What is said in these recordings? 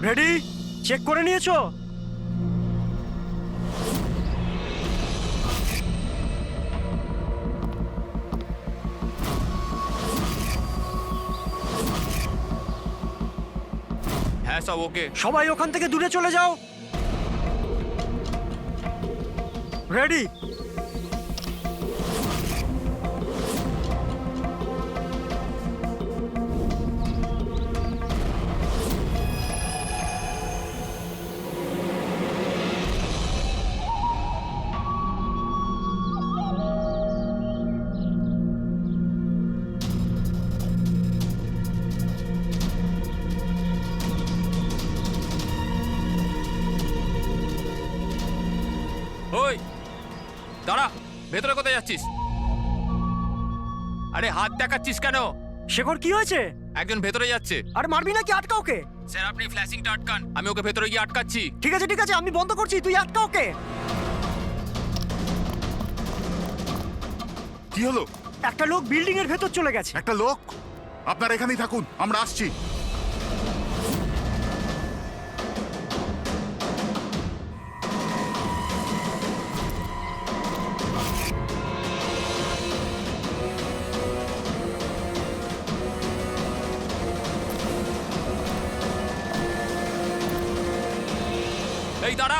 Ready? Check করে নিয়েছো? হ্যাঁ সব ওকে। সবাই ওখান থেকে দূরে চলে যাও। রেডি? ওই দাঁড়া, ভেতরে কোথায় যাচ্ছিস? আরে হাত দেখাচ্ছিস কেন? শেখর কি হয়েছে? একজন ভেতরে যাচ্ছে। আরে মারবি নাকি? আটকা ওকে। স্যার আপনি ফ্ল্যাশিংটা আটকান, আমি ওকে ভেতরে গিয়ে আটকাচ্ছি। ঠিক আছে ঠিক আছে, আমি বন্ধ করছি, তুই আটকা ওকে। কি হলো? একটা লোক বিল্ডিং এর ভেতর চলে গেছে। একটা লোক? আপনারা এখানেই থাকুন, আমরা আসছি। এই দাঁড়া,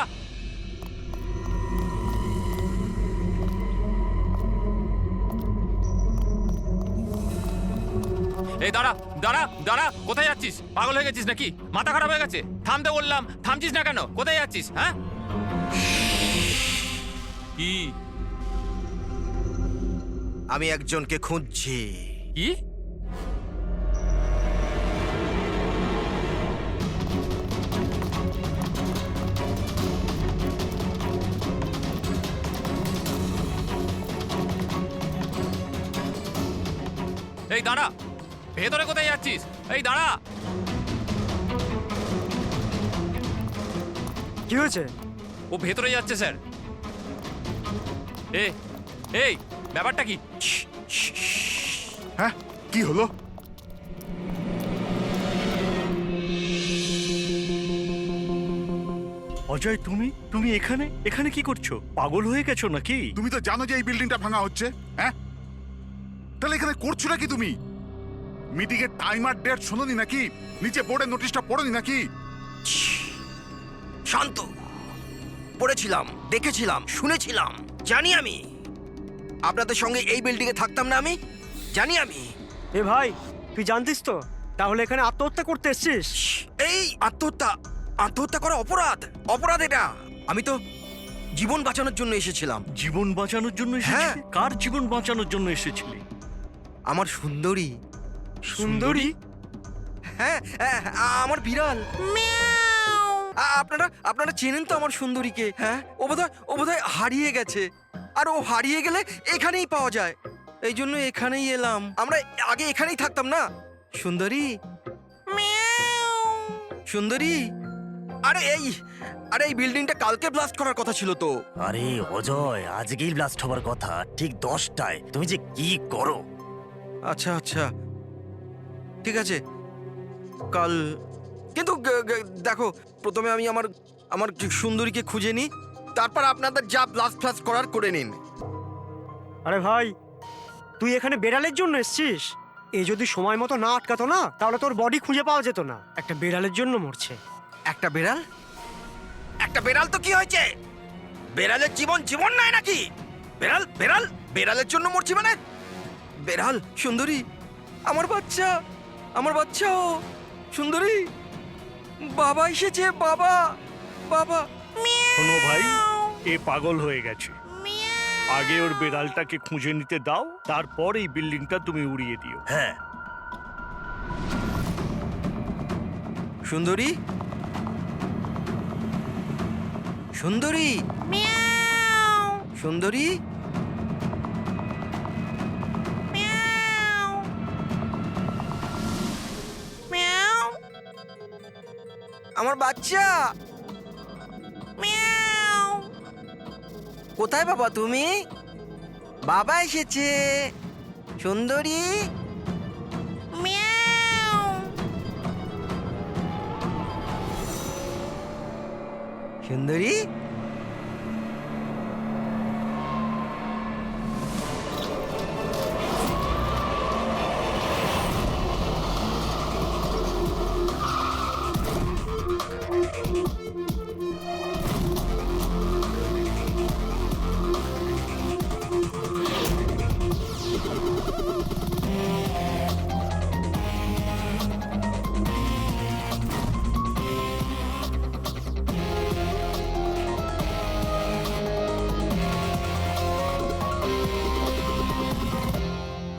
এই দাঁড়া দাঁড়া দাঁড়া, কোথায় যাচ্ছিস? পাগল হয়ে গেছিস নাকি? মাথা খারাপ হয়ে গেছে? থামতে বললাম, থামছিস না কেন? কোথায় যাচ্ছিস? হ্যাঁ কি? আমি একজনকে খুঁজছি। কি? এই দাঁড়া, ভেতরে কোথায় যাচ্ছিস? এই দাঁড়া। কি হয়েছে? ও ভেতরে যাচ্ছে স্যার। এই ব্যাপারটা কি? হ্যাঁ, কি হলো? অজয়, তুমি তুমি এখানে এখানে কি করছো? পাগল হয়ে গেছো নাকি? তুমি তো জানো যে এই বিল্ডিংটা ভাঙা হচ্ছে, হ্যাঁ? তাহলে এখানে করছো নাকি তুমি? মিটিং এর টাইম আর ডেট শোনোনি নাকি? নিচে বোর্ডের নোটিশটা পড়োনি নাকি? শান্ত। পড়েছিলাম, দেখেছিলাম, শুনেছিলাম। জানি আমি আপনাদের সঙ্গে এই বিল্ডিং এ থাকতাম না। আমি জানি আমি। এ ভাই, তুই জানতিস তো? তাহলে এখানে আত্মহত্যা করতে এসেছিস? এই আত্মহত্যা, আত্মহত্যা করা অপরাধ। অপরাধ এটা। আমি তো জীবন বাঁচানোর জন্য এসেছিলাম। জীবন বাঁচানোর জন্য হ্যাঁ। এসেছিলে? কার জীবন বাঁচানোর জন্য এসেছিলে? আমার সুন্দরী। সুন্দরী? হ্যাঁ, হ্যাঁ, আমার বিড়াল। আপনারা আপনারা চেনেন তো আমার সুন্দরীকে? হ্যাঁ, ও বোধহয় হারিয়ে গেছে। আর ও হারিয়ে গেলে এখানেই পাওয়া যায়। এই জন্য এখানেই এলাম। আমরা আগে এখানেই থাকতাম না। সুন্দরী, সুন্দরী। আরে এই বিল্ডিংটা কালকে ব্লাস্ট করার কথা ছিল তো। আরে অজয়, আজকেই ব্লাস্ট হবার কথা, ঠিক 10টায়। তুমি যে কি করো! আচ্ছা আচ্ছা, ঠিক আছে, কাল। কিন্তু দেখো, প্রথমে আমি আমার সুন্দরীকে খুঁজে নিই, তারপর আপনাদের যা ব্লাস্ট ফ্লাস্ট করার করে নিন। আরে ভাই, তুই এখানে বেড়ালের জন্য এসেছিস? এ যদি সময় মতো না আটকাতো না, তাহলে তোর বডি খুঁজে পাওয়া যেত না। একটা বেড়ালের জন্য মরছে। একটা বেড়াল? একটা বেড়াল তো কি হয়েছে? বেড়ালের জীবন জীবন নয় নাকি? বেড়াল বেড়াল বেড়ালের জন্য মরছি মানে? বেড়াল, সুন্দরী, আমার বাচ্চা, আমার বাচ্চা। ও সুন্দরী, বাবা এসেছে। বাবা, বাবা। শোনো ভাই, এ পাগল হয়ে গেছে। আগে ওর বেড়ালটাকে খুঁজে নিতে দাও, তারপর এই বিল্ডিংটা তুমি উড়িয়ে দিও। হ্যাঁ, সুন্দরী, সুন্দরী, সুন্দরী। আমার বাচ্চা। কোথায় বাবা তুমি? বাবা এসেছে। সুন্দরী, সুন্দরী,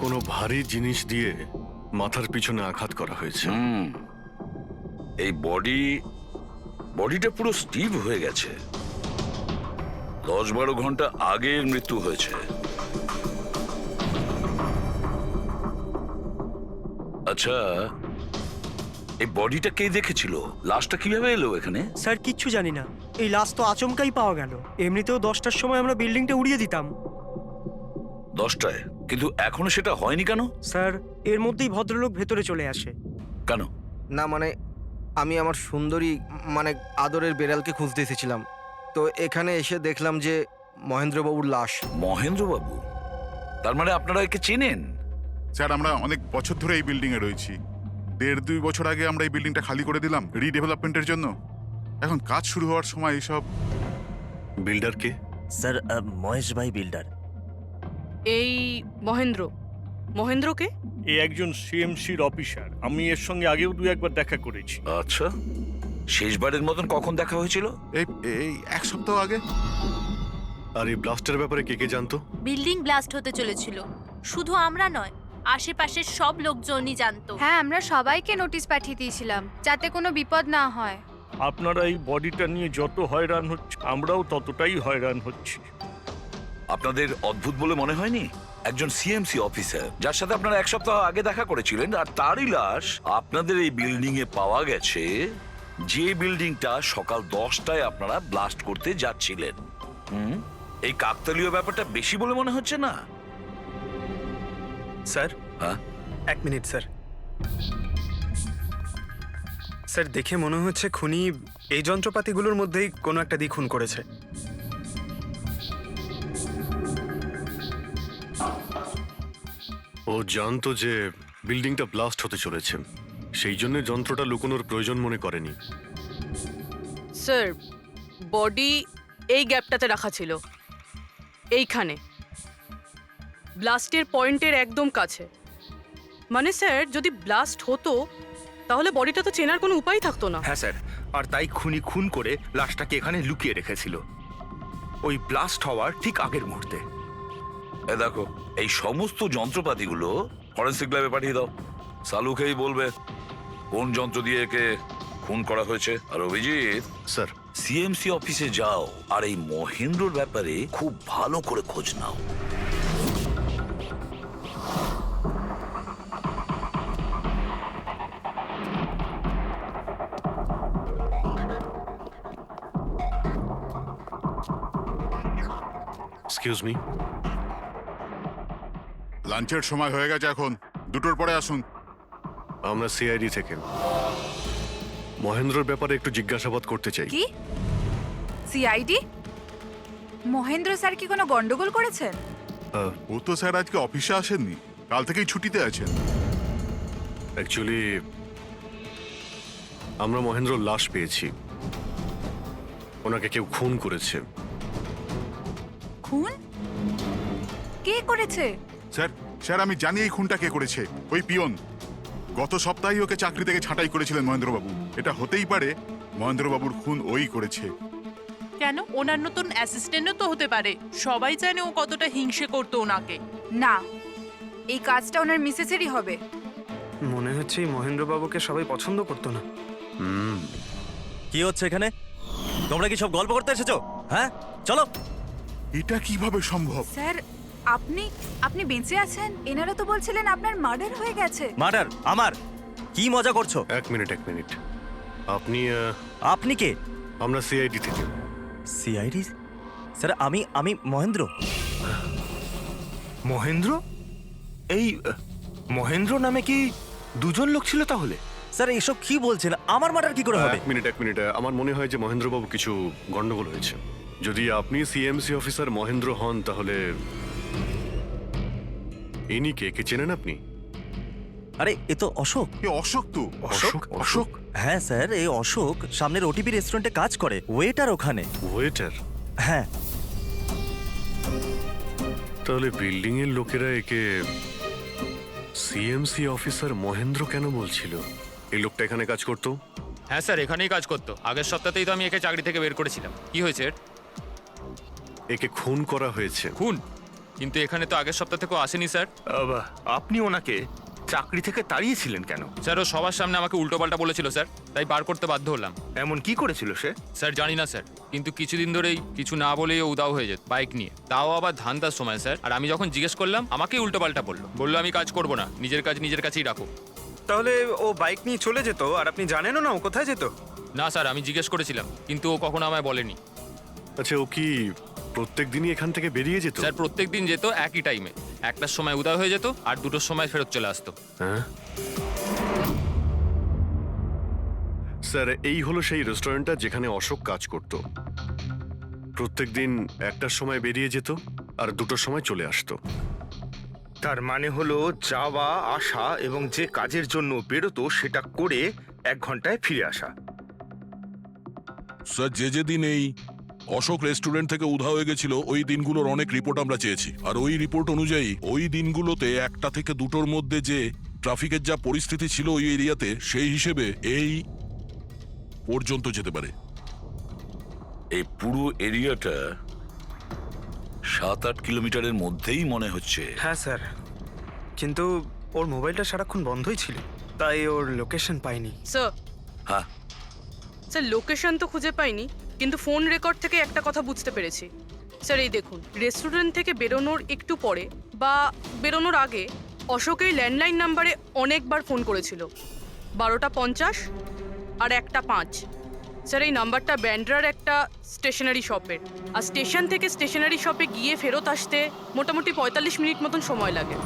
কোনো ভারী জিনিস দিয়ে মাথার পিছনে আঘাত করা হয়েছে। এই বডিটা পুরো স্টিভ হয়ে গেছে। 10-12 ঘন্টা আগে এর মৃত্যু হয়েছে। আচ্ছা, এই বডিটা কে দেখেছিল? লাশটা কিভাবে এলো এখানে? স্যার কিচ্ছু জানি না, এই লাশ তো আচমকাই পাওয়া গেল। এমনিতেও 10টার সময় আমরা বিল্ডিংটা উড়িয়ে দিতাম। 10টায়? কিন্তু এখনো সেটা হয়নি কেন? স্যার এর মধ্যেই ভদ্রলোক ভেতরে চলে আসে। কেন? না মানে আমি আমার সুন্দরী মানে আদরের বেড়ালকে খুঁজতে এসেছিলাম, তো এখানে এসে দেখলাম যে মহেন্দ্রবাবুর লাশ। মহেন্দ্রবাবু? তার মানে আপনারা একে চেনেন? স্যার আমরা অনেক বছর ধরে এই বিল্ডিং এ রয়েছি। 1.5-2 বছর আগে আমরা এই বিল্ডিংটা খালি করে দিলাম রিডেভেলপমেন্টের জন্য। এখন কাজ শুরু হওয়ার সময় এইসব। বিল্ডার কে? স্যার মহেশ ভাই বিল্ডার। এই মহেন্দ্রকে? এ একজন সিএমসির অফিসার। আমি এর সঙ্গে আগেও 2-1বার দেখা করেছি। আচ্ছা, শেষবারের মতন কখন দেখা হয়েছিল? এই এই 1 সপ্তাহ আগে। আর এই ব্লাস্টের ব্যাপারে কে কে জানতো? বিল্ডিং ব্লাস্ট হতে চলেছিল, শুধু আমরা নয়, আশেপাশের সব লোকজনই জানতো। হ্যাঁ, আমরা সবাইকে নোটিশ পাঠিয়ে দিয়েছিলাম যাতে কোনো বিপদ না হয়। আপনারা এই বডিটা নিয়ে যত হয়রান হচ্ছে, আমরাও ততটাই হয়রান হচ্ছি। আপনাদের অদ্ভুত বলে মনে হয়নি? একজন সিএমসি অফিসার যার সাথে আপনারা 1 সপ্তাহ আগে দেখা করেছিলেন, আর তারই লাশ আপনাদের এই বিল্ডিং এ পাওয়া গেছে, যে বিল্ডিংটা সকাল 10টায় আপনারা ব্লাস্ট করতে যাচ্ছিলেন। এই কাকতালীয় ব্যাপারটা বেশি বলে মনে হচ্ছে না? স্যার, হ্যাঁ? 1 মিনিট স্যার। স্যার দেখে মনে হচ্ছে খুনি এই যন্ত্রপাতিগুলোর মধ্যেই কোনো একটা দিয়ে খুন করেছে। ও জানতো যে বিল্ডিংটা ব্লাস্ট হতে চলেছে, সেই জন্য যন্ত্রটা লুকোনোর প্রয়োজন মনে করেনি। স্যার, বডি এই গ্যাপটাতে রাখা ছিল, এইখানে ব্লাস্টের পয়েন্টের একদম কাছে। মানে স্যার, যদি ব্লাস্ট হতো তাহলে বডিটা তো চেনার কোনো উপায় থাকতো না। হ্যাঁ স্যার, আর তাই খুনি খুন করে লাশটাকে এখানে লুকিয়ে রেখেছিল ওই ব্লাস্ট হওয়ার ঠিক আগের মুহূর্তে। এ দেখো, এই সমস্ত যন্ত্রপাতিগুলো ফরেন্সিক ল্যাবে পাঠিয়ে দাও। সালুকেই বলবে কোন যন্ত্র দিয়ে একে খুন করা হয়েছে। আর অভিজিৎ, স্যার, সিএমসি অফিসে যাও আর এই মহেন্দ্রর ব্যাপারে খুব ভালো করে খোঁজ নাও। Excuse me. লাঞ্চের সময় হয়ে গেছে, এখন 2টোর পরে আসুন। আমরা সিআইডি থেকে মহেন্দ্রর ব্যাপারে একটু জিজ্ঞাসাবাদ করতে চাই। কি সিআইডি? মহেন্দ্র স্যার কি কোনো গন্ডগোল করেছেন? ও তো স্যার আজকে অফিসে আসেননি, কাল থেকেই ছুটিতে আছেন। অ্যাকচুয়ালি আমরা মহেন্দ্রর লাশ পেয়েছি, ওনাকে কেউ খুন করেছে। খুন? কে করেছে? স্যার স্যার আমি জানি এই খুনটা কে করেছে। ওই পিয়ন গত সপ্তাহে ওকে চাকরি থেকে ছাঁটাই করেছিলেন মহেন্দ্রবাবু। এটা হতেই পারে মহেন্দ্রবাবুর খুন ওই করেছে। কেন? ওনার নতুন অ্যাসিস্ট্যান্টও তো হতে পারে। সবাই জানে ও কতটা হিংসে করতো ওনাকে। না, এই কাজটা ওনার মিসেসেরই হবে। মনে হচ্ছে এই মহেন্দ্রবাবুকে সবাই পছন্দ করতো না। কি হচ্ছে এখানে? তোমরা কি সব গল্প করতে এসেছো? হ্যাঁ, চলো। এটা কিভাবে সম্ভব? স্যার, আপনি বেঁচে আছেন? এনারা তো বলছিলেন আপনার মার্ডার হয়ে গেছে। মার্ডার? আমার? কি মজা করছো? এক মিনিট। আপনি কে? আমরা সিআইডি থেকে। সিআইডি? স্যার আমি মহেন্দ্র। মহেন্দ্র? এই মহেন্দ্র নামে কি দুজন লোক ছিল তাহলে? স্যার এসব কি বলছেন? আমার মার্ডার কি করে হবে? এক মিনিট আমার মনে হয় যে মহেন্দ্রবাবু কিছু গন্ডগোল হয়েছে। যদি আপনি সিএমসি অফিসার মহেন্দ্র হন তাহলে ইনি কে চেনেন আপনি? আরে এ তো অশোক। এ অশোক তো। অশোক? হ্যাঁ স্যার, এই অশোক সামনের ওটিপি রেস্টুরেন্টে কাজ করে, ওয়েটার ওখানে। ওয়েটার? হ্যাঁ। তাহলে বিল্ডিং এর লোকেরা একে সিএমসি অফিসার মহেন্দ্র কেন বলছিল? এই লোকটা এখানে কাজ করতো? হ্যাঁ স্যার, এখানেই কাজ করতো। আগের সপ্তাহতেই তো আমি একে চাকরি থেকে বের করেছিলাম। কি হয়েছে এর? একে খুন করা হয়েছে। খুন? কিন্তু এখানে তো আগের সপ্তাহ থেকেও আসেনি স্যার। আপনি ওনাকে চাকরি থেকে তাড়িয়েছিলেন কেন? স্যার ও সবার সামনে আমাকে উল্টোপাল্টা বলেছিল স্যার, তাই বার করতে বাধ্য হলাম। এমন কি করেছিল সে? স্যার জানি না স্যার, কিন্তু কিছুদিন ধরেই কিছু না বলেই ও উদাও হয়ে যেত বাইক নিয়ে, তাও আবার ধান্দার সময় স্যার। আর আমি যখন জিজ্ঞেস করলাম আমাকেই উল্টোপাল্টা বললো আমি কাজ করবো না, নিজের কাজ নিজের কাছেই রাখো। তাহলে ও বাইক নিয়ে চলে যেত আর আপনি জানেনও না ও কোথায় যেত? না স্যার, আমি জিজ্ঞেস করেছিলাম কিন্তু ও কখনো আমায় বলেনি। আচ্ছা, ও কি প্রত্যেক দিনই এখান থেকে বেরিয়ে যেত? স্যার প্রত্যেক দিন যেত একই টাইমে, 1টার সময় উদয় হয়ে যেত আর 2টোর সময় ফেরত চলে আসতো। হ্যাঁ স্যার, এই হলো সেই রেস্টুরেন্টটা যেখানে অশোক কাজ করত। প্রত্যেকদিন 1টার সময় বেরিয়ে যেত আর 2টোর সময় চলে আসতো। তার মানে হলো যাওয়া আসা এবং যে কাজের জন্য বেরোতো সেটা করে 1 ঘন্টায় ফিরে আসা। স্যার যে দিন এই অশোক রেস্টুরেন্ট থেকে উধাও হয়ে গেছিল ওই দিনগুলোর অনেক রিপোর্ট আমরা চেয়েছি, আর ওই রিপোর্ট অনুযায়ী ওই দিনগুলোতে 1টা থেকে 2টোর মধ্যে যে ট্রাফিকের যা পরিস্থিতি ছিল ওই এরিয়াতে, সেই হিসেবে এই পর্যন্ত যেতে পারে। এই পুরো এরিয়াটা 7-8 কিলোমিটারের মধ্যেই মনে হচ্ছে। হ্যাঁ স্যার, কিন্তু ওর মোবাইলটা সারাক্ষণ বন্ধই ছিল, তাই ওর লোকেশন পাইনি। স্যার, হ্যাঁ স্যার লোকেশন তো খুঁজে পাইনি, কিন্তু ফোন রেকর্ড থেকে একটা কথা বুঝতে পেরেছি। স্যার এই দেখুন, রেস্টুরেন্ট থেকে বেরোনোর একটু পরে বা বেরোনোর আগে অশোক এই ল্যান্ডলাইন নাম্বারে অনেকবার ফোন করেছিল, 12টা 50 আর 1টা 5। স্যার এই নাম্বারটা ব্যান্ড্রার একটা স্টেশনারি শপের, আর স্টেশন থেকে স্টেশনারি শপে গিয়ে ফেরত আসতে মোটামুটি 45 মিনিট মতন সময় লাগে।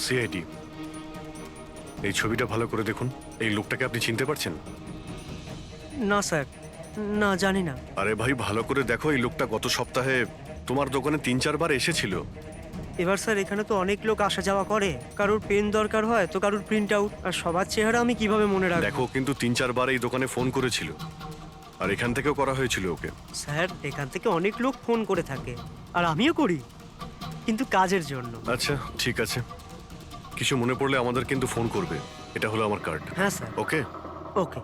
সিআইডি, এই ছবিটা ভালো করে দেখুন। এই লোকটাকে আপনি চিনতে পারছেন? না স্যার, না জানি না। আরে ভাই, ভালো করে দেখো, এই লোকটা গত সপ্তাহে তোমার দোকানে 3-4 বার এসেছিল। এবার স্যার এখানে তো অনেক লোক আসা যাওয়া করে, কারোর পেন দরকার হয় তো কারোর প্রিন্ট আউট, আর সবার চেহারা আমি কিভাবে মনে রাখবো? দেখো, কিন্তু 3-4 বার এই দোকানে ফোন করেছিল, আর এখান থেকেও করা হয়েছিল ওকে। স্যার এখান থেকে অনেক লোক ফোন করে থাকে, আর আমিও করি, কিন্তু কাজের জন্য। আচ্ছা ঠিক আছে, কিছু মনে পড়লে আমাদের কিন্তু ফোন করবে। এটা হলো আমার কার্ড। হ্যাঁ স্যার। ওকে ওকে।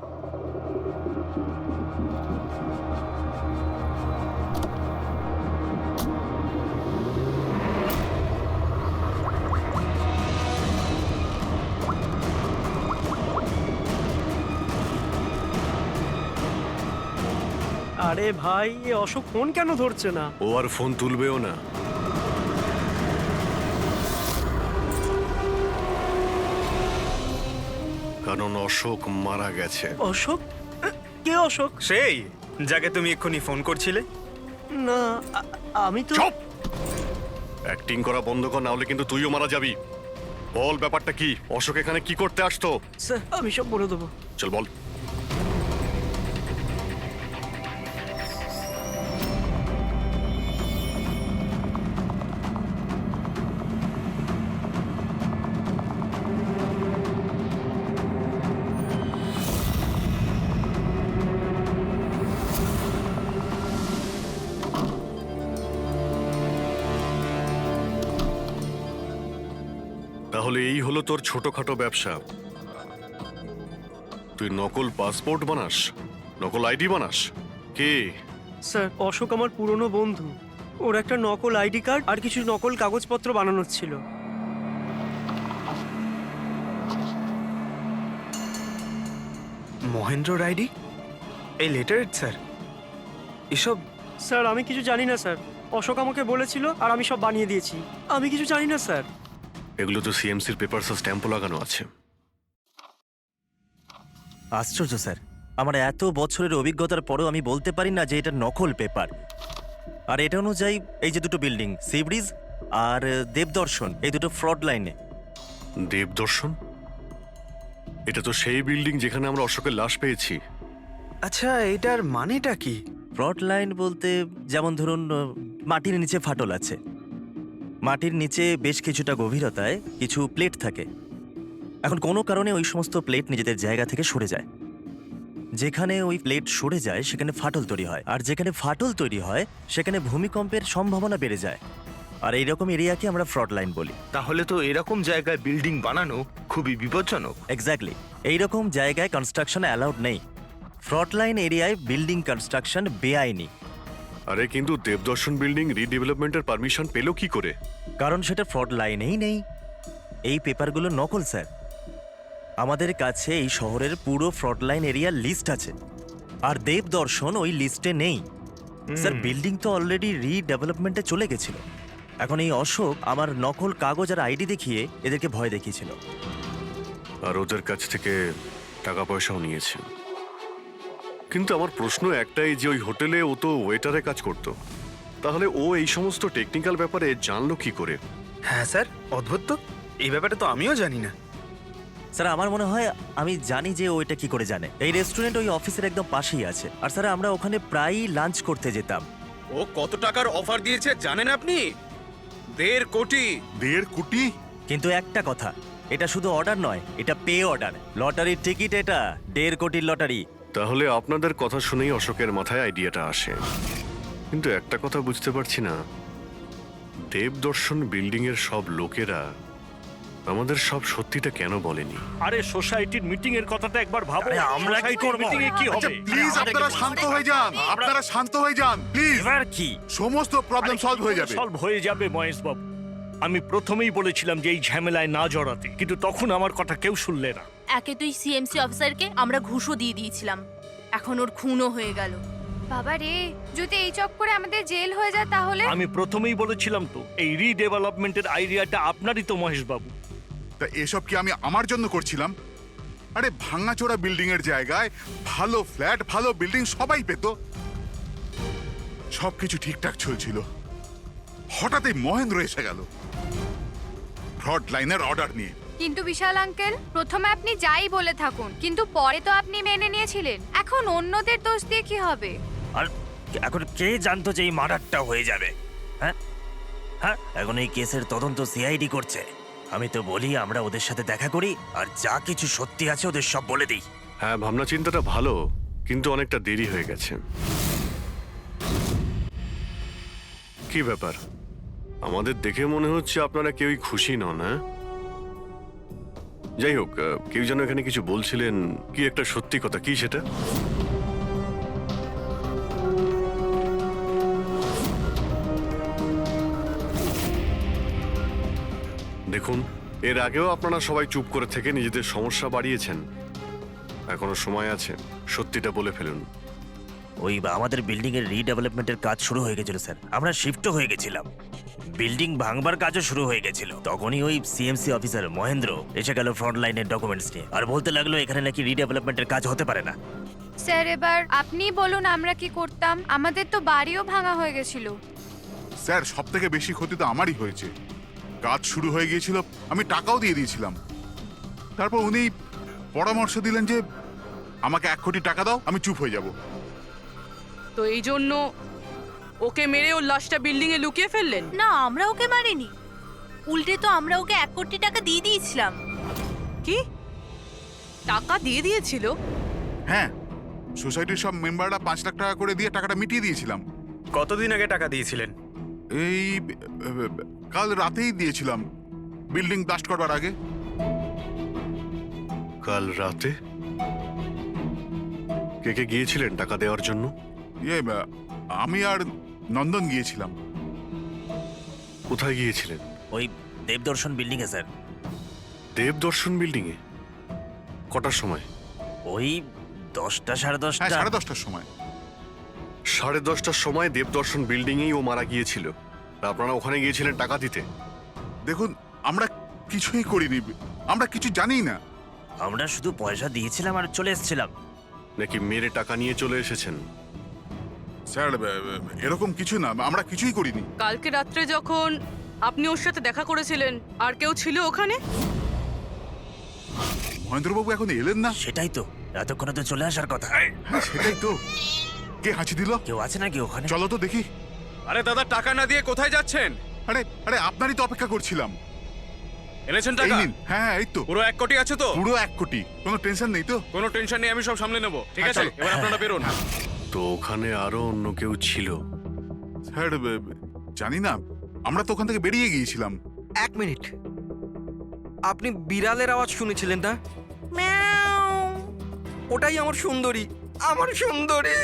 আরে ভাই, এ অশোক ফোন কেন ধরছে না? ও আর ফোন তুলবেও না। কারণ অশোক মারা গেছে। অশোক? কে অশোক? সেই যাকে তুমি এক্ষুনি ফোন করছিলে? না, আমি তো। চুপ! অ্যাক্টিং করা বন্ধ কর, না হলে কিন্তু তুইও মারা যাবি। বল ব্যাপারটা কি? অশোক এখানে কি করতে আসতো? স্যার আমি সব বলে দেবো। চল বল। তাহলে এই হলো তোর ছোটখাটো ব্যবসা। তুই নকল পাসপোর্ট বানাস, নকল আইডি বানাস। কে? স্যার অশোক আমার পুরনো বন্ধু, ওর একটা নকল আইডি কার্ড আর কিছু নকল কাগজপত্র বানানোর ছিল। মহেন্দ্রর আইডি? এই লেটারেট স্যার? এসব? স্যার আমি কিছু জানি না স্যার, অশোক আমাকে বলেছিল আর আমি সব বানিয়ে দিয়েছি। আমি কিছু জানি না স্যার। এগুলো তো সিএমসির পেপারস আর স্ট্যাম্পও লাগানো আছে। আশ্চর্য স্যার, আমার এত বছরের অভিজ্ঞতার পরেও আমি বলতে পারি না যে এটা নকল পেপার। আর এটা অনুযায়ী এই যে দুটো বিল্ডিং সি ব্রিজ আর দেবদর্শন, এই দুটো ফ্রড লাইনে। দেবদর্শন? এটা তো সেই বিল্ডিং যেখানে আমরা অশোকের লাশ পেয়েছি। আচ্ছা, এটার মানেটা কি? ফ্রড লাইন বলতে যেমন ধরুন মাটির নিচে ফাটল আছে, মাটির নিচে বেশ কিছুটা গভীরতায় কিছু প্লেট থাকে। এখন কোনো কারণে ওই সমস্ত প্লেট নিজেদের জায়গা থেকে সরে যায়। যেখানে ওই প্লেট সরে যায় সেখানে ফাটল তৈরি হয়, আর যেখানে ফাটল তৈরি হয় সেখানে ভূমিকম্পের সম্ভাবনা বেড়ে যায়। আর এইরকম এরিয়াকে আমরা ফ্রড লাইন বলি। তাহলে তো এরকম জায়গায় বিল্ডিং বানানো খুবই বিপজ্জনক। এক্স্যাক্টলি, এইরকম জায়গায় কনস্ট্রাকশন অ্যালাউড নেই। ফ্রড লাইন এরিয়ায় বিল্ডিং কনস্ট্রাকশন বেআইনি। আরে কিন্তু দেবদর্শন বিল্ডিং রিডেভেলপমেন্টের পারমিশন পেলো কি করে? কারণ সেটা ফ্রড লাইনেই নেই। এই পেপারগুলো নকল স্যার। আমাদের কাছে এই শহরের পুরো ফ্রড লাইন এরিয়ার লিস্ট আছে, আর দেবদর্শন ওই লিস্টে নেই। স্যার, বিল্ডিং তো অলরেডি রিডেভেলপমেন্টে চলে গেছিল। এখন এই অশোক আমার নকল কাগজ আর আইডি দেখিয়ে এদেরকে ভয় দেখিয়েছিল। আর ওদের কাছ থেকে টাকা পয়সাও নিয়েছে। কিন্তু আমার প্রশ্ন একটাই যে ওই হোটেলে ও তো ওয়েটারে কাজ করতো, তাহলে ও এই সমস্ত টেকনিক্যাল ব্যাপারে জানলো কি করে? হ্যাঁ স্যার, অদ্ভুত তো। এই ব্যাপারে তো আমিও জানি না। স্যার, আমার মনে হয় আমি জানি যে ও এটা কি করে জানে। এই রেস্টুরেন্ট ওই অফিসের একদম পাশেই আছে, আর স্যার আমরা ওখানে প্রায়ই লাঞ্চ করতে যেতাম। ও কত টাকার অফার দিয়েছে জানেন আপনি? 1.5 কোটি। 1.5 কোটি? কিন্তু একটা কথা, এটা শুধু অর্ডার নয়, এটা পে অর্ডার। লটারির টিকিট এটা, 1.5 কোটির লটারি। তাহলে আপনাদের কথা শুনেই অশোকের মাথায় আইডিয়াটা আসে। কিন্তু একটা কথা বুঝতে পারছি না, দেবদর্শন বিল্ডিং এর সব লোকেরা আমাদের সব সত্যিটা কেন বলেনি? আরে সোসাইটির মিটিং এর কথাটা একবার ভাবো। আরে আমরা কি সোসাইটির করব? মিটিং এ কি আচ্ছা হবে? প্লিজ আপনারা শান্ত হয়ে যান, আপনারা শান্ত হয়ে যান প্লিজ। এবার কি? সমস্ত প্রবলেম সলভ হয়ে যাবে। সলভ হয়ে যাবে মহেশ বাবু। আমি প্রথমেই বলেছিলাম যে এই ঝামেলায় না জড়াতে, কিন্তু তখন আমার কথা কেউ শুনলে না। একে তুই সিএমসি অফিসারকে আমরা ঘুষও দিয়ে দিয়েছিলাম, এখন ওর খুনও হয়ে গেল। বাবা রে, যদি এই চক্করে আমাদের জেল হয়ে যায় তাহলে? আমি প্রথমেই বলেছিলাম তো, এই রিডেভেলপমেন্টের আইডিয়াটা আপনারই তো মহেশ বাবু। তা এসব কি আমি আমার জন্য করছিলাম? আরে ভাঙাচোরা বিল্ডিং এর জায়গায় ভালো ফ্ল্যাট, ভালো বিল্ডিং সবাই পেত। সবকিছু ঠিকঠাক চলছিল, হঠাৎই মহেন্দ্র এসে গেল ফ্রড লাইনের অর্ডার নিয়ে। কিন্তু বিশাল আঙ্কেল, প্রথমে আপনি যাই বলে থাকুন, কিন্তু পরে তো আপনি মেনে নিয়েছিলেন। এখন অন্যদের দোষ দিয়ে কি হবে? আর এখন কে জানতো যে এই মার্ডারটা হয়ে যাবে? হ্যাঁ হ্যাঁ, এখন এই কেসের তদন্ত সিআইডি করছে। আমি তো বলি আমরা ওদের সাথে দেখা করি, আর যা কিছু সত্যি আছে ওদের সব বলে দিই। হ্যাঁ, ভাবনা চিন্তাটা ভালো, কিন্তু অনেকটা দেরি হয়ে গেছে। কি ব্যাপার, আমাদের দেখে মনে হচ্ছে আপনারা কেউই খুশি নন। হ্যাঁ, যাই হোক, কেউ যেন এখানে কিছু বলছিলেন, কি একটা সত্যি কথা, কি সেটা? দেখুন, এর আগেও আপনারা সবাই চুপ করে থেকে নিজেদের সমস্যা বাড়িয়েছেন। এখনো সময় আছে, সত্যিটা বলে ফেলুন। ওই আমাদের বিল্ডিং এর রিডেভেলপমেন্টের কাজ শুরু হয়ে গেছিল স্যার। আমরা শিফটও হয়ে গেছিলাম, বিল্ডিং ভাঙবার কাজও শুরু হয়ে গেছিল। তখনই ওই সিএমসি অফিসার মহেন্দ্র এসে গেল ফ্রন্ট লাইনের ডকুমেন্টস নিয়ে, আর বলতে লাগলো এখানে নাকি রিডেভেলপমেন্টের কাজ হতে পারে না। স্যার, এবার আপনি বলুন আমরা কি করতাম? আমাদের তো বাড়িও ভাঙা হয়ে গেছিল। স্যার, সব থেকে বেশি ক্ষতি তো আমারই হয়েছে। কাজ শুরু হয়ে গিয়েছিল, আমি টাকাও দিয়ে দিয়েছিলাম। তারপর উনি পরামর্শ দিলেন যে আমাকে 1 কোটি টাকা দাও, আমি চুপ হয়ে যাব। তো এই জন্য ওকে মেরে ওর লাশটা বিল্ডিং এ লুকিয়ে ফেললেন? না, আমরা ওকে মারিনি, উল্টে তো আমরা ওকে 1 কোটি টাকা দিয়ে দিয়েছিলাম। কি টাকা দিয়ে দিয়েছিল? হ্যাঁ, সোসাইটির সব মেম্বাররা 5 লাখ টাকা করে দিয়ে টাকাটা মিটিয়ে দিয়েছিলাম। কতদিন আগে টাকা দিয়েছিলেন? এই কাল রাতেই দিয়েছিলাম, বিল্ডিং ব্লাস্ট করবার আগে। কাল রাতে? কে কে গিয়েছিলেন টাকা দেওয়ার জন্য? আমি আর নন্দন গিয়েছিলাম। কোথায় গিয়েছিলেন? ওই দেবদর্শন বিল্ডিং এ স্যার। দেবদর্শন বিল্ডিং এ? কটার সময়? ওই 10টা, সাড়ে 10টা। হ্যাঁ, 10:30টার সময়। 10:30টার সময় দেবদর্শন বিল্ডিং এই ও মারা গিয়েছিল। আপনারা ওখানে গিয়েছিলেন টাকা দিতে? দেখুন, আমরা কিছুই করিনি, আমরা কিছু জানি না। আমরা শুধু পয়সা দিয়েছিলাম আর চলে এসেছিলাম। নাকি মেরে টাকা নিয়ে চলে এসেছেন? স্যার এরকম কিছু না, আমরা কিছুই করিনি। কালকে রাত্রে যখন আপনি ওর সাথে দেখা করেছিলেন আর কেউ ছিল ওখানে? মহেন্দ্রবাবু এখন এলেন না। সেটাই তো, এতক্ষণে তো চলে আসার কথা। সেটাই তো। কে হাঁচি দিল? কেউ আছে নাকি ওখানে? চলো তো দেখি। আরে দাদা, টাকা না দিয়ে কোথায় যাচ্ছেন? আরে আরে আপনারই তো অপেক্ষা করছিলাম। এনেছেন এই নিন। হ্যাঁ এই তো। পুরো 1 কোটি আছে তো? পুরো 1 কোটি। কোনো টেনশন নেই তো? কোনো টেনশন নেই, আমি সব সামলে নেব। ঠিক হ্যাঁ, আছে, চলো। এবার আপনারা বেরোন। তো ওখানে আরো অন্য কেউ ছিল? স্যার জানি না, আমরা তো ওখান থেকে বেরিয়ে গিয়েছিলাম। 1 মিনিট, আপনি বিড়ালের আওয়াজ শুনেছিলেন না? ওটাই আমার সুন্দরী, আমার সুন্দরী।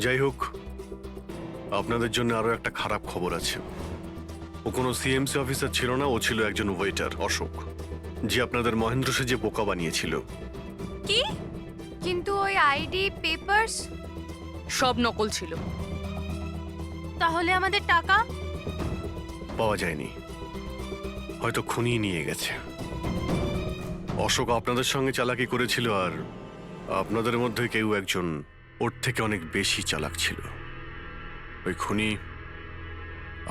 যাই হোক, আপনাদের জন্য আরো একটা খারাপ খবর আছে। ও কোনো সিএমসি অফিসার ছিল না, ও ছিল একজন ওয়েটার, অশোক, যে আপনাদের মহেন্দ্র সেজে বোকা বানিয়েছিল। কি? কিন্তু ওই আইডি পেপারস সব নকল ছিল। তাহলে আমাদের টাকা? পাওয়া যায়নি, হয়তো খুনি নিয়ে গেছে। অশোক আপনাদের সঙ্গে চালাকি করেছিল, আর আপনাদের মধ্যে কেউ একজন ওর থেকে অনেক বেশি চালাক ছিল। ওই খুনি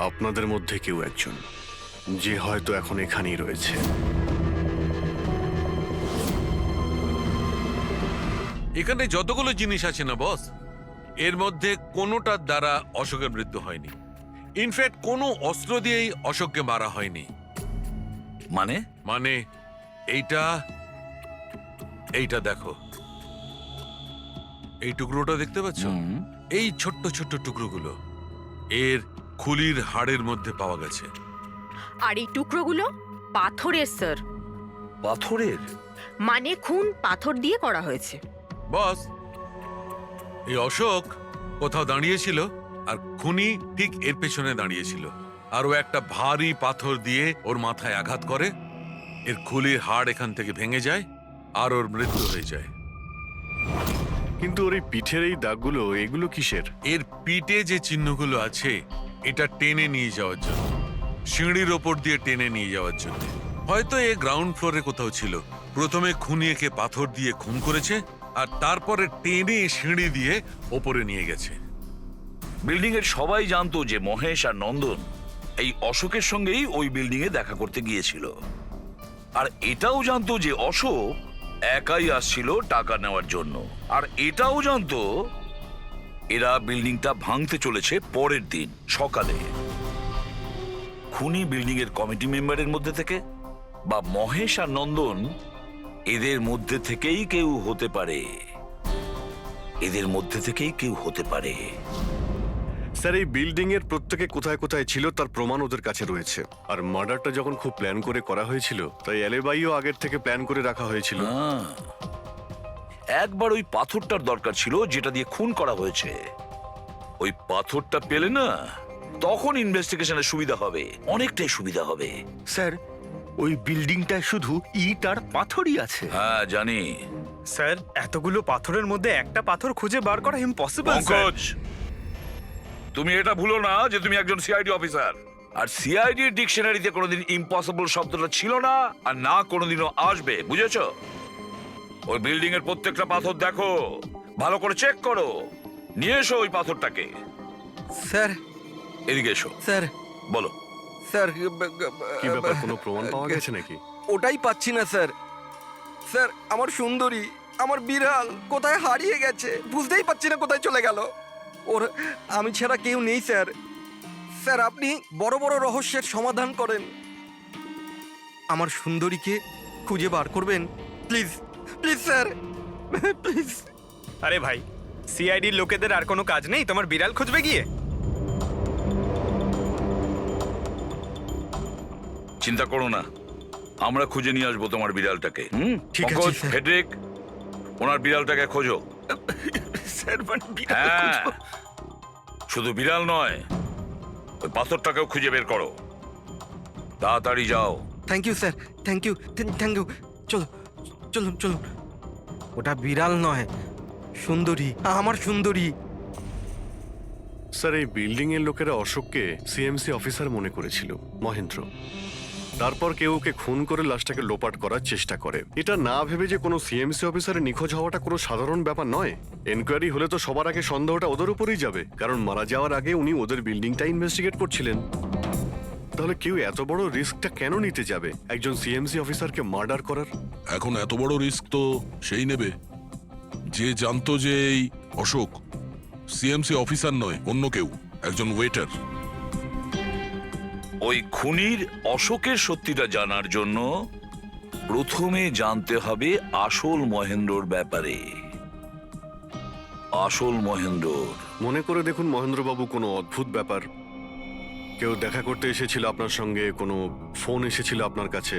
আপনাদের মধ্যে কেউ একজন, যে হয়তো এখন এখানেই রয়েছে। এখানে যতগুলো জিনিস আছে না বস, এর মধ্যে কোনোটার দ্বারা অশোকের মৃত্যু হয়নি। ইনফ্যাক্ট কোনো অস্ত্র দিয়েই অশোককে মারা হয়নি। মানে মানে এইটা এইটা দেখো, এই টুকরোটা দেখতে পাচ্ছ? এই ছোট্ট ছোট্ট টুকরোগুলো এর খুলির হাড়ের মধ্যে পাওয়া গেছে। আর এই টুকরোগুলো পাথরের স্যার। পাথরের? মানে খুন পাথর দিয়ে করা হয়েছে। বস, এই অশোক কোথাও দাঁড়িয়েছিল আর খুনি ঠিক এর পেছনে দাঁড়িয়েছিল, আর ও একটা ভারী পাথর দিয়ে ওর মাথায় আঘাত করে, এর খুলির হাড় এখান থেকে ভেঙে যায় আর ওর মৃত্যু হয়ে যায়। কিন্তু ওর এই পিঠের এই দাগগুলো, এগুলো কিসের? এর পিঠে যে চিহ্নগুলো আছে, এটা টেনে নিয়ে যাওয়ার জন্য, সিঁড়ির ওপর দিয়ে টেনে নিয়ে যাওয়ার জন্য। হয়তো এ গ্রাউন্ড ফ্লোরে কোথাও ছিল। প্রথমে খুনি একে পাথর দিয়ে খুন করেছে, আর তারপরে টেনে সিঁড়ি দিয়ে ওপরে নিয়ে গেছে। বিল্ডিং এর সবাই জানতো যে মহেশ আর নন্দন এই অশোকের সঙ্গেই ওই বিল্ডিং এ দেখা করতে গিয়েছিল, আর এটাও জানতো যে অশোক একাই আসছিল টাকা নেওয়ার জন্য, আর এটাও জানতো এরা বিল্ডিংটা ভাঙতে চলেছে পরের দিন সকালে। খুনি বিল্ডিং এর কমিটি মেম্বারের মধ্যে থেকে বা মহেশ আর নন্দন, এদের মধ্যে থেকেই কেউ হতে পারে। এদের মধ্যে থেকেই কেউ হতে পারে। স্যার, এই বিল্ডিং এর প্রত্যেকে কোথায় কোথায় ছিল তার প্রমাণ ওদের কাছে রয়েছে। আর মার্ডারটা যখন খুব প্ল্যান করে করা হয়েছিল, তাই এলেবাইও আগের থেকে প্ল্যান করে রাখা হয়েছিল। একবার ওই পাথরটার দরকার ছিল যেটা দিয়ে খুন করা হয়েছে। ওই পাথরটা পেলে না, তখন ইনভেস্টিগেশনের সুবিধা হবে, অনেকটাই সুবিধা হবে। স্যার, ওই বিল্ডিংটায় শুধু ইট আর পাথরই আছে। হ্যাঁ জানি। স্যার, এতগুলো পাথরের মধ্যে একটা পাথর খুঁজে বার করা ইম্পসিবল। পঙ্কজ, তুমি এটা ভুলো না যে তুমি একজন সিআইডি অফিসার, আর সিআইডি ডিকশনারিতে কোনোদিন ইম্পসিবল শব্দটা ছিল না, আর না কোনোদিনও আসবে, বুঝেছো? ওই বিল্ডিং এর প্রত্যেকটা পাথর দেখো, ভালো করে চেক করো, নিয়ে এসো ওই পাথরটাকে। স্যার, এদিকে এসো। স্যার, বলো। স্যার, কি ব্যাপার, কোনো প্রমাণ পাওয়া গেছে নাকি? ওটাই পাচ্ছি না স্যার। স্যার, আমার সুন্দরী, আমার বিড়াল কোথায় হারিয়ে গেছে, বুঝতেই পারছি না কোথায় চলে গেল। ওর আমি ছাড়া কেউ নেই স্যার। স্যার, আপনি বড় বড় রহস্যের সমাধান করেন, আমার সুন্দরীকে খুঁজে বার করবেন প্লিজ, প্লিজ স্যার, প্লিজ। আরে ভাই, সিআইডির লোকেদের আর কোনো কাজ নেই তোমার বিড়াল খুঁজবে গিয়ে? চিন্তা করো না, আমরা খুঁজে নিয়ে আসবো তোমার বিড়ালটাকে। ঠিক আছে, পঙ্কজ, স্যার। ফেডরিক, ওনার বিড়ালটাকে খোঁজো। স্যার, বিড়াল হ্যাঁ, খুঁজবো? শুধু বিড়াল নয়, ওই পাথরটাকেও খুঁজে বের করো, তাড়াতাড়ি যাও। Thank you sir, thank you, thank you. চলো, চলুন চলুন। ওটা বিড়াল নয়, সুন্দরী, আমার সুন্দরী। স্যার, এই বিল্ডিং এর লোকেরা অশোককে সিএমসি অফিসার মনে করেছিল, মহেন্দ্র। তারপর কেউ ওকে খুন করে লাশটাকে লোপাট করার চেষ্টা করে। এটা না ভেবে যে কোনো সিএমসি অফিসারের নিখোঁজ হওয়াটা কোনো সাধারণ ব্যাপার নয়। এনকোয়ারি হলে তো সবার আগে সন্দেহটা ওদের উপরেই যাবে, কারণ মারা যাওয়ার আগে উনি ওদের বিল্ডিংটা ইনভেস্টিগেট করছিলেন। তাহলে কেউ এত বড় রিস্কটা কেন নিতে যাবে একজন সিএমসি অফিসারকে মার্ডার করার? এখন এত বড় রিস্ক তো সেই নেবে যে জানতো যে এই অশোক সিএমসি অফিসার নয়, অন্য কেউ, একজন ওয়েটার। ওই খুনির অশোকের সত্যিটা জানার জন্য প্রথমে জানতে হবে আসল মহেন্দ্রর ব্যাপারে। আসল মহেন্দ্র মনে করে দেখুন মহেন্দ্রবাবু, কোনো অদ্ভুত ব্যাপার, কেউ দেখা করতে এসেছিল আপনার সঙ্গে, কোনো ফোন এসেছিল আপনার কাছে?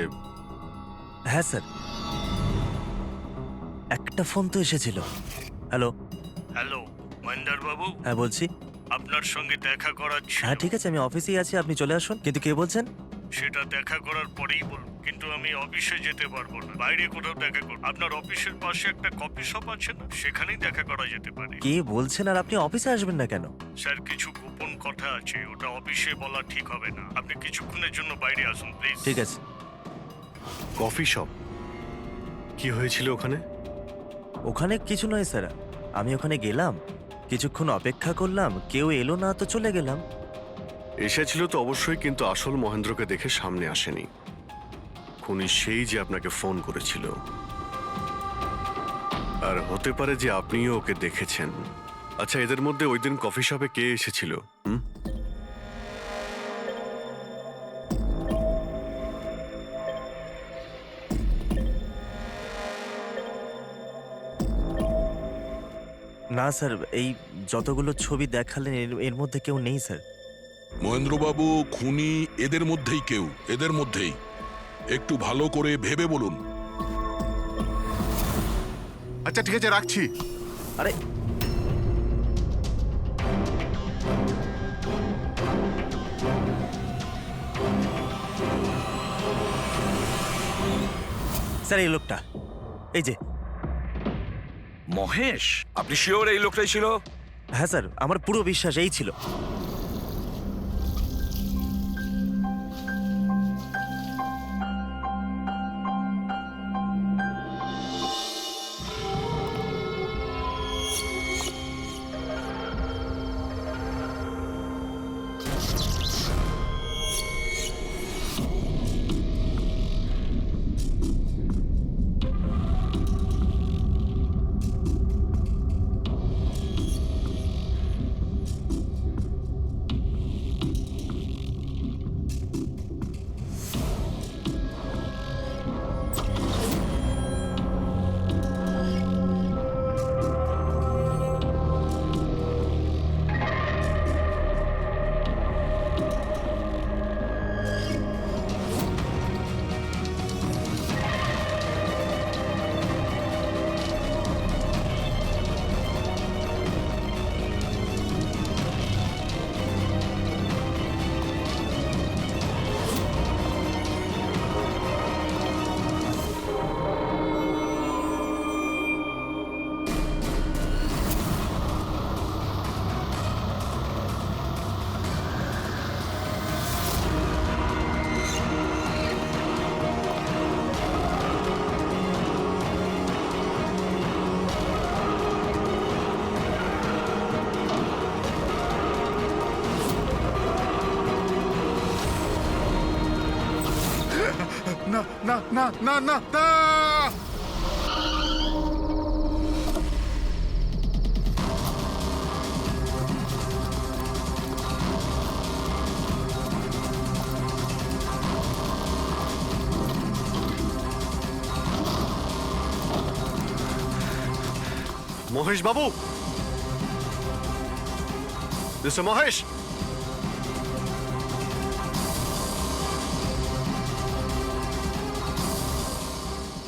হ্যাঁ স্যার, একটা ফোন তো এসেছিল। হ্যালো হ্যালো মহেন্দ্র বাবু, হ্যাঁ বলছি। আপনার সঙ্গে দেখা করার ছিল। হ্যাঁ ঠিক আছে, আমি অফিসেই আছি, আপনি চলে আসুন। কিন্তু কে বলছেন? সেটা দেখা করার পরেই বলুন, কিন্তু আমি অফিসে যেতে পারবো না, বাইরে কোথাও দেখা করব। আপনার অফিসের পাশে একটা কফি শপ আছে না, সেখানেই দেখা করা যেতে পারে। কে বলছেন? আর আপনি অফিসে আসবেন না কেন? স্যার, কিছু গোপন কথা আছে, ওটা অফিসে বলা ঠিক হবে না। আপনি কিছুক্ষণের জন্য বাইরে আসুন প্লিজ। ঠিক আছে। Coffee shop? কি হয়েছিল ওখানে? ওখানে কিছু নয় স্যার, আমি ওখানে গেলাম, কিছুক্ষণ অপেক্ষা করলাম, কেউ এলো না তো চলে গেলাম। এসেছিল তো অবশ্যই, কিন্তু আসল মহেন্দ্রকে দেখে সামনে আসেনি। খুনি সেই যে আপনাকে ফোন করেছিল, আর হতে পারে যে আপনিও ওকে দেখেছেন। আচ্ছা, এদের মধ্যে ওই দিন কফি শপে কে এসেছিল? না স্যার, এই যতগুলো ছবি দেখালেন এর মধ্যে কেউ নেই স্যার। মহেন্দ্রবাবু, খুনি এদের মধ্যেই কেউ, এদের মধ্যেই। একটু ভালো করে ভেবে বলুন। আচ্ছা ঠিক আছে, রাখছি। আরে স্যার, এই লোকটা, এই যে মহেশ। আপনি শিওর এই লোকটাই ছিল? হ্যাঁ স্যার, আমার পুরো বিশ্বাস এই ছিল। না না না না না না! মহেশ বাবু, মিস্টার মহেশ,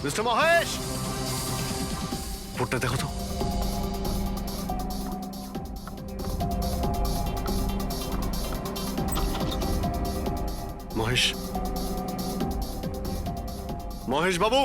মিস্টার মহেশ, ফোনটা দেখো তো। মহেশ, মহেশ বাবু,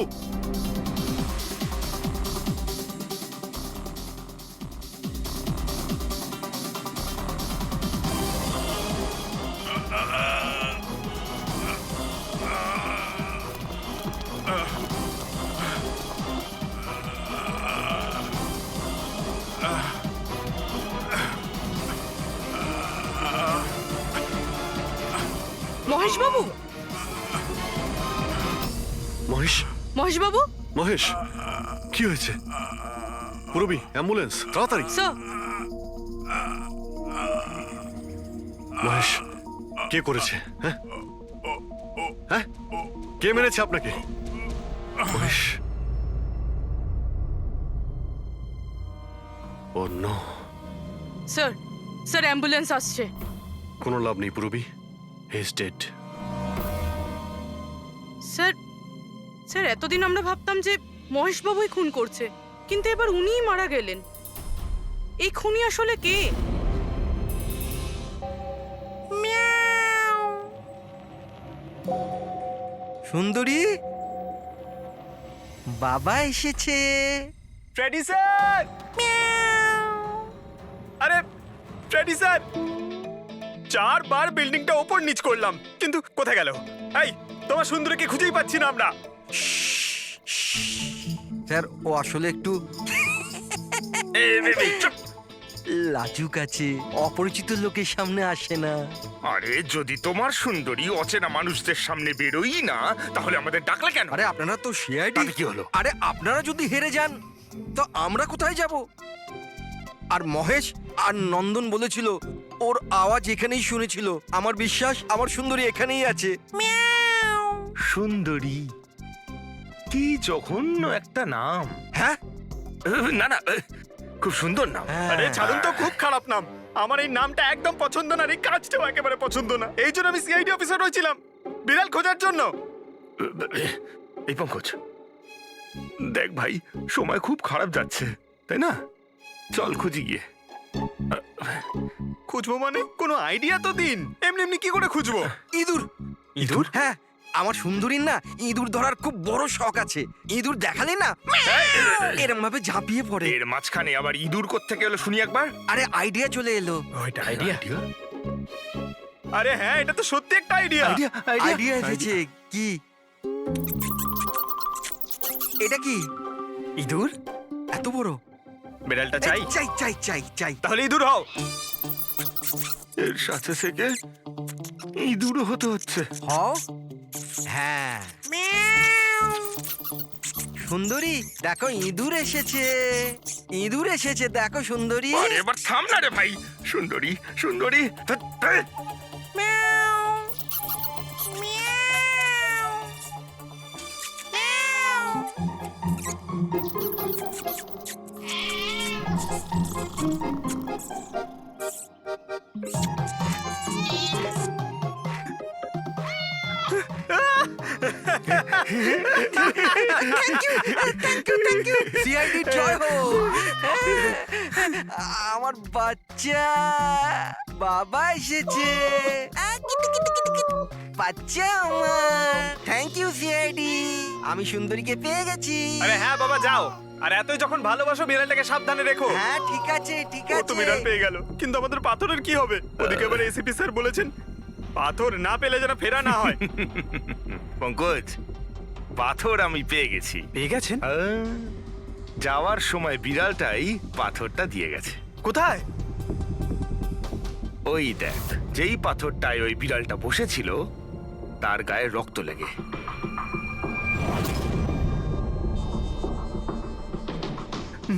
মহেশ বাবু, মহেশ, মহেশ বাবু, মহেশ, কি হয়েছে? পুরবি, অ্যাম্বুলেন্স, তাড়াতাড়ি। স্যার, মহেশ, কে করেছে? হ্যাঁ হ্যাঁ, কে মেরেছে আপনাকে? মহেশ, ও নো, স্যার, স্যার অ্যাম্বুলেন্স আসছে। কোনো লাভ নেই পুরবি, he is dead. Sir, sir এতদিন আমরা ভাবতাম যে মহেশ বাবুই খুন করছে, কিন্তু এবার উনিই মারা গেলেন। এই খুনি আসলে কে? সুন্দরী, বাবা এসেছে। Freddie sir! আরে ফ্রেডি স্যার, 4 বার বিল্ডিংটা ওপর নিচ করলাম, কিন্তু কোথায় গেল? এই, তোমার সুন্দরীকে খুঁজেই পাচ্ছি না আমরা। স্যার, ও আসলে একটু লাজুক আছে, অপরিচিত লোকের সামনে আসে না। আরে যদি তোমার সুন্দরী অচেনা মানুষদের সামনে বেরোই না, তাহলে আমাদের ডাকলে কেন? আরে আপনারা তো সিআইডি। কি হলো? আরে আপনারা যদি হেরে যান তো আমরা কোথায় যাব? আর মহেশ আর নন্দন বলেছিল ওর আওয়াজ এখানেই শুনেছিল। আমার বিশ্বাস আমার সুন্দরী এখানেই আছে। সুন্দরী, কি জঘন্য একটা নাম। হ্যাঁ, না না, খুব সুন্দর নাম। আরে ছাড়ুন তো, খুব খারাপ নাম। আমার এই নামটা একদম পছন্দ না, আর এই কাজটাও একেবারে পছন্দ না। এই জন্য আমি সিআইডি অফিসার হয়েছিলাম, বিড়াল খোঁজার জন্য। এই পঙ্কজ, দেখ ভাই, সময় খুব খারাপ যাচ্ছে, তাই না? চল খুঁজি গিয়ে। খুঁজবো মানে কোনো আইডিয়া তো দিন। এমনি এমনি কি করে খুঁজবো? ইঁদুর। ইঁদুর? হ্যাঁ, আমার সুন্দরীর না ইঁদুর ধরার খুব বড় শখ আছে। ইঁদুর দেখালে না এরম ভাবে ঝাঁপিয়ে পড়ে। এর মাঝখানে আবার ইঁদুর কোত্থেকে এলো শুনি একবার। আরে আইডিয়া চলে এলো। ওইটা আইডিয়া? আরে হ্যাঁ, এটা তো সত্যি একটা আইডিয়া। আইডিয়া এসেছে। কি এটা? কি ইঁদুর? এত বড়? বিড়ালটা চাই? চাই চাই চাই চাই। তাহলে ইঁদুর হও। এর সাথে থেকে ইঁদুরও হতে হচ্ছে। হও। হ্যাঁ, সুন্দরী দেখো, ইঁদুর এসেছে। ইঁদুর এসেছে, দেখো সুন্দরী। আরে এবার থাম না রে ভাই। সুন্দরী, সুন্দরী, সিআইডি জয় হোক। আমার বাচ্চা বাবা এসেছে। বাচ্চা আমার। থ্যাংক ইউ সিআইডি, আমি সুন্দরীকে পেয়ে গেছি। আরে হ্যাঁ বাবা, যাও। আর এতই যখন ভালোবাসো, বিড়ালটাকে সাবধানে রেখো। হ্যাঁ ঠিক আছে ঠিক ও তো আছে। বিড়াল পেয়ে গেল, কিন্তু আমাদের পাথরের কি হবে? ওদিকে আবার এসিপি স্যার বলেছেন পাথর না পেলে যেন ফেরা না হয়। পঙ্কজ, পাথর আমি পেয়ে গেছি। পেয়ে গেছেন? যাওয়ার সময় বিড়ালটাই পাথরটা দিয়ে গেছে। কোথায়? ওই দেখ, যেই পাথরটায় ওই বিড়ালটা বসেছিল তার গায়ে রক্ত লেগে।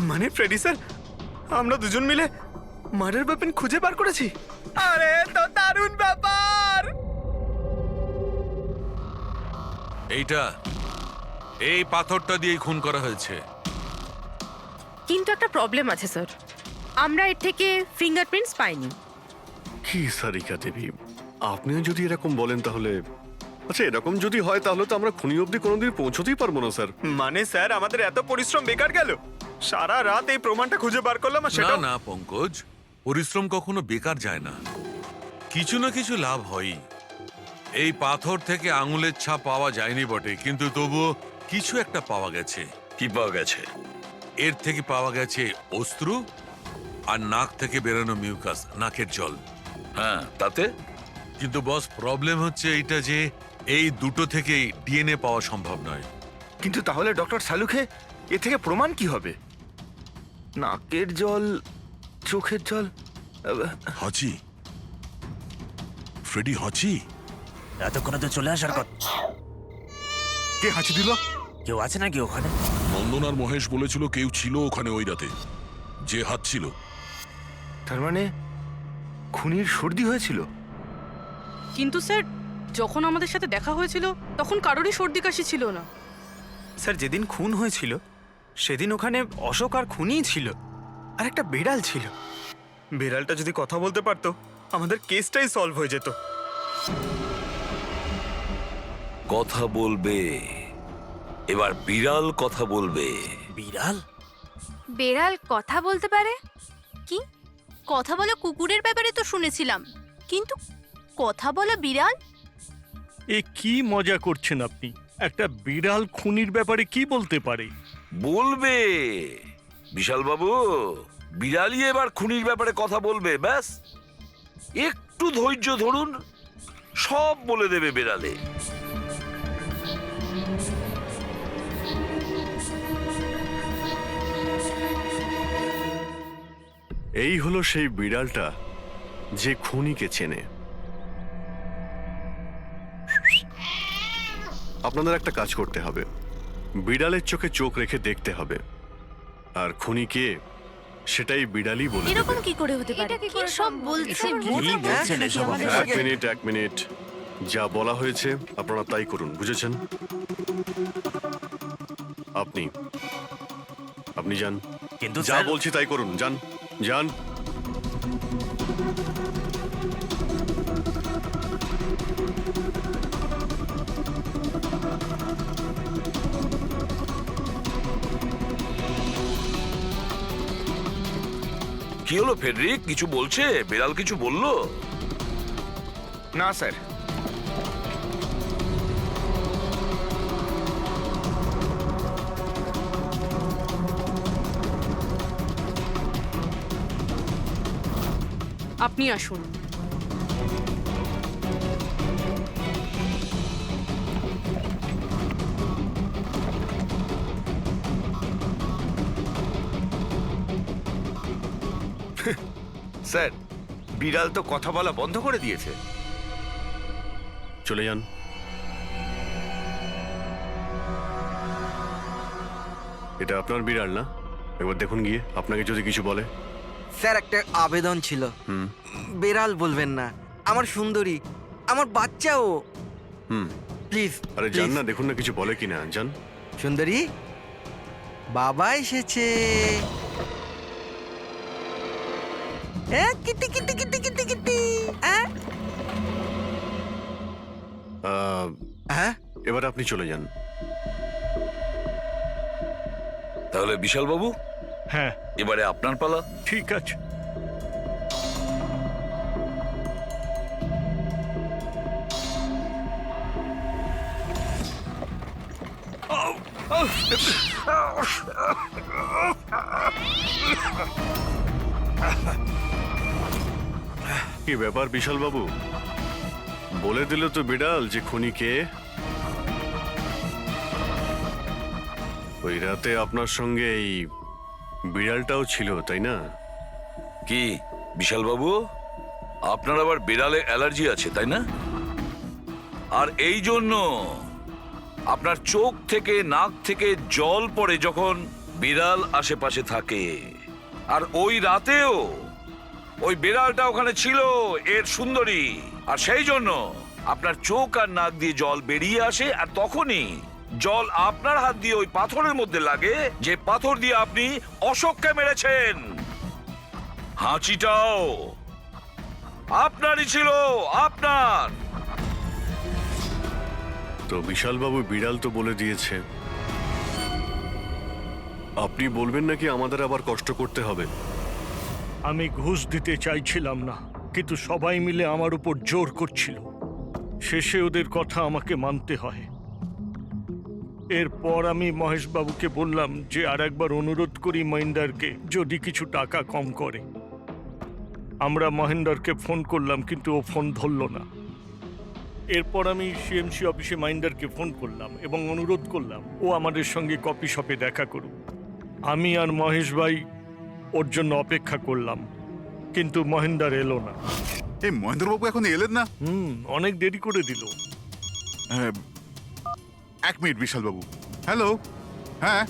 মানে ফ্রেডি স্যার, আমরা দুজন মিলে মার্ডার ওয়েপন খুঁজে বার করেছি। আরে তো দারুণ ব্যাপার। এই পাথরটা দিয়েই খুন করা হয়েছে। কিন্তু একটা প্রবলেম আছে স্যার, আমরা এর থেকে ফিঙ্গারপ্রিন্টস পাইনি। কি সারিকা দেবী, আপনিও যদি এরকম বলেন তাহলে আচ্ছা, এরকম যদি হয় তাহলে তো আমরা খুনি অবধি কোনোদিন পৌঁছতেই পারবো না স্যার। মানে স্যার, আমাদের এত পরিশ্রম বেকার গেল। সারা রাত এই প্রমাণটা খুঁজে বার করলাম, আর না সেটা না পঙ্কজ, পরিশ্রম কখনো বেকার যায় না, কিছু না কিছু লাভ হয়ই। এই পাথর থেকে আঙুলের ছাপ পাওয়া যায়নি বটে, কিন্তু তবুও কিছু একটা পাওয়া গেছে। কি পাওয়া গেছে? এর থেকে পাওয়া গেছে অস্ত্র আর নাক থেকে বেরোনো মিউকাস, নাকের জল। হ্যাঁ, তাতে? কিন্তু বস, প্রবলেম হচ্ছে এইটা যে এই দুটো থেকেই ডিএনএ পাওয়া সম্ভব নয়। কিন্তু তাহলে ডক্টর সালুখে এ থেকে প্রমাণ কি হবে? নাকের জল, চোখের জল। হাঁচি, ফ্রেডি হাঁচি। এতক্ষণে তো চলে আসার কথা। কে হাঁচি দিল? কেউ আছে নাকি ওখানে? নন্দন আর মহেশ বলেছিল কেউ ছিল ওখানে ওই রাতে, যে হাত ছিল। তার মানে খুনির সর্দি হয়েছিল? কিন্তু স্যার, যখন আমাদের সাথে দেখা হয়েছিল তখন কারোরই সর্দি কাশি ছিল না। স্যার, যেদিন খুন হয়েছিল সেদিন ওখানে অশোক আর খুনিই ছিল, আর একটা বিড়াল ছিল। বিড়ালটা যদি কথা বলতে পারতো আমাদের কেসটাই সলভ হয়ে যেত। কথা বলবে, এবার বিড়াল কথা বলবে। বিড়াল? বেড়াল কথা বলতে পারে? কি কথা বলা কুকুরের ব্যাপারে তো শুনেছিলাম, কিন্তু কথা বলা বিড়াল? এ কি মজা করছেন আপনি? একটা বিড়াল খুনির ব্যাপারে কি বলতে পারে? বলবে বিশাল বাবু, বিড়ালই এবার খুনির ব্যাপারে কথা বলবে। ব্যাস একটু ধৈর্য ধরুন, সব বলে দেবে বিড়ালে। এই হলো সেই বিড়ালটা যে খুনিকে চেনে। আপনাদের একটা কাজ করতে হবে, বিড়ালের চোখে চোখ রেখে দেখতে হবে, আর খুনিকে সেটাই বিড়ালই বলে দেবে। এরকম কি করে হতে পারে? কি সব বলছেন? এক মিনিট, যা বলা হয়েছে আপনারা তাই করুন, বুঝেছেন? আপনি যান, কিন্তু যা বলছি তাই করুন, যান যান। কি হলো ফেডরিক, কিছু বলছে? বিড়াল কিছু বললো? না স্যার। আপনি আসুন। স্যার, বিড়াল তো কথা বলা বন্ধ করে দিয়েছে। চলে যান। এটা আপনার বিড়াল না? একবার দেখুন গিয়ে, আপনাকে যদি কিছু বলে। স্যার, একটা আবেদন ছিল। বেড়াল বলবেন না, আমার সুন্দরী, আমার বাচ্চাও। প্লিজ। আরে যান না, দেখুন না কিছু বলে কিনা, যান। সুন্দরী, বাবা এসেছে। Kitty Kitty Kitty Kitty Kitty. এবার আপনি চলে যান। তাহলে বিশাল বাবু, হ্যাঁ, এবারে আপনার পালা। ঠিক আছে। কি ব্যাপার বিশাল বাবু, বলে দিল তো বিড়াল যে খুনিকে। ওই রাতে আপনার সঙ্গে এই বিড়ালটাও ছিল, তাই না? কি বিশাল বাবু, আপনার আবার বিড়ালে অ্যালার্জি আছে, তাই না? আর এই জন্য আপনার চোখ থেকে নাক থেকে জল পড়ে যখন বিড়াল আশেপাশে থাকে। আর ওই রাতেও ওই বিড়ালটা ওখানে ছিল, এর সুন্দরী, আর সেই জন্য আপনার চোখ আর নাক দিয়ে জল বেরিয়ে আসে, আর তখনই জল আপনার হাত দিয়ে ওই পাথরের মধ্যে লাগে, যে পাথর দিয়ে আপনি অশোককে মেরেছেন। হাঁচিটাও আপনারই ছিল, আপনার। তো বিশাল বাবু, বিড়াল তো বলে দিয়েছে, আপনি বলবেন নাকি আমাদের আবার কষ্ট করতে হবে? আমি ঘুষ দিতে চাইছিলাম না, কিন্তু সবাই মিলে আমার উপর জোর করছিল। শেষে ওদের কথা আমাকে মানতে হয়। এরপর আমি মহেশবাবুকে বললাম যে আর একবার অনুরোধ করি মহিন্দারকে, যদি কিছু টাকা কম করে। আমরা মহেন্দারকে ফোন করলাম, কিন্তু ও ফোন ধরল না। এরপর আমি সিএমসি অফিসে মহিন্দারকে ফোন করলাম এবং অনুরোধ করলাম ও আমাদের সঙ্গে কফি শপে দেখা করুক। আমি আর মহেশ ভাই ওর জন্য অপেক্ষা করলাম, কিন্তু মহেন্দার এলো না। এই মহেন্দ্রবাবু এখন এলেন না? অনেক দেরি করে দিল। এক মিনিট বিশালবাবু। হ্যালো, হ্যাঁ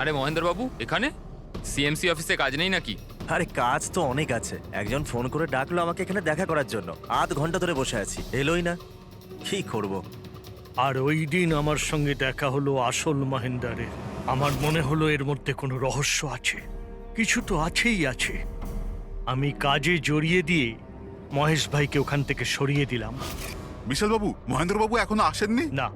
আরে মহেন্দ্রবাবু এখানে সিএমসি অফিসে কাজ নেই নাকি? আরে কাজ তো অনেক আছে। একজন ফোন করে ডাকলো আমাকে এখানে দেখা করার জন্য। আধ ঘন্টা ধরে বসে আছি, এলোই না। কি করব? আর ওই দিন আমার সঙ্গে দেখা হলো আসল মহেন্দারের। আমার মনে হলো এর মধ্যে কোনো রহস্য আছে, কিছু তো আছেই আছে। আমি কাজে জড়িয়ে দিয়ে মহেশ ভাইকে ওখান থেকে সরিয়ে দিলাম। বিশালবাবু, মহেন্দ্রবাবু এখনো আসেননি? না,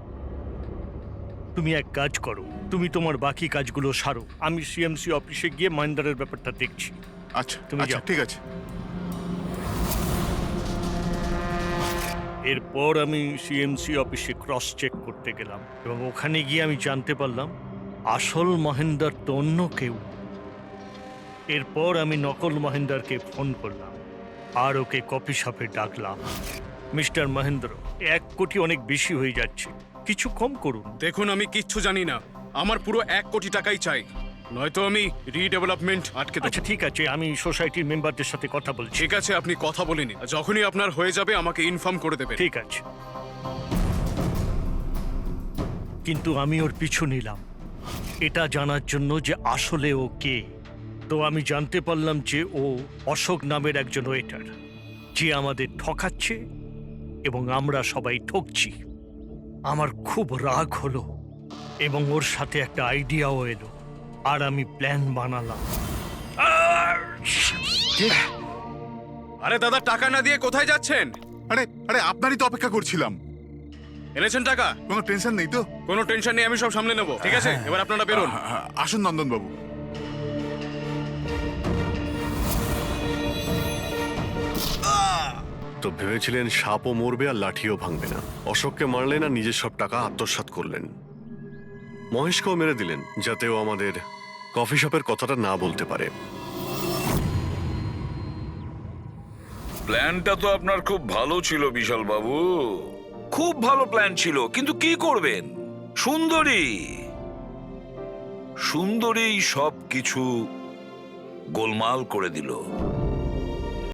তুমি এক কাজ করো, তুমি তোমার বাকি কাজগুলো সারো। আমি সিএমসি অফিসে গিয়ে মহেন্দারের ব্যাপারটা দেখছি। আচ্ছা, তুমি যাও। ঠিক আছে। এরপর আমি সিএমসি অফিসে ক্রস চেক করতে গেলাম এবং ওখানে গিয়ে আমি জানতে পারলাম আসল মহেন্দার তো অন্য কেউ। এরপর আমি নকল মহেন্দারকে ফোন করলাম আর ওকে কফি শপে ডাকলাম। মিস্টার মহেন্দ্র, 1 কোটি অনেক বেশি হয়ে যাচ্ছে, কিছু কম করুন। দেখুন, আমি কিচ্ছু জানি না। আমার পুরো 1 কোটি টাকাই চাই, নয়তো আমি রিডেভেলপমেন্ট আটকে দেব। আচ্ছা ঠিক আছে, আমি সোসাইটির মেম্বারদের সাথে কথা বলছি। ঠিক আছে, আপনি কথা বলে নিন। যখনই আপনার হয়ে যাবে আমাকে ইনফর্ম করে দেবেন। ঠিক আছে, কিন্তু আমি ওর পিছু নিলাম এটা জানার জন্য যে আসলে ও কে। তো আমি জানতে পারলাম যে ও অশোক নামের একজন ওয়েটার, যে আমাদের ঠকাচ্ছে এবং আমরা সবাই ঠকছি। আমার খুব রাগ হলো এবং ওর সাথে একটা আইডিয়াও এলো আর আমি প্ল্যান বানালাম। আরে দাদা, টাকা না দিয়ে কোথায় যাচ্ছেন? আরে আরে আপনারই তো অপেক্ষা করছিলাম। এনেছেন টাকা? কোনো টেনশন নেই তো? কোনো টেনশন নেই, আমি সব সামলে নেব। ঠিক আছে, এবার আপনারা বেরোন। আসুন নন্দনবাবু। তো ভেবেছিলেন সাপও মরবে আর লাঠিও ভাঙবে না। অশোককে মারলেন আর নিজের সব টাকা আত্মসাৎ করলেন। মহেশকেও মেরে দিলেন যাতে ও আমাদের কফি শপের কথাটা না বলতে পারে। প্ল্যানটা তো আপনার খুব ভালো ছিল বিশাল বাবু, খুব ভালো প্ল্যান ছিল, কিন্তু কি করবেন? সুন্দরী সব কিছু গোলমাল করে দিল।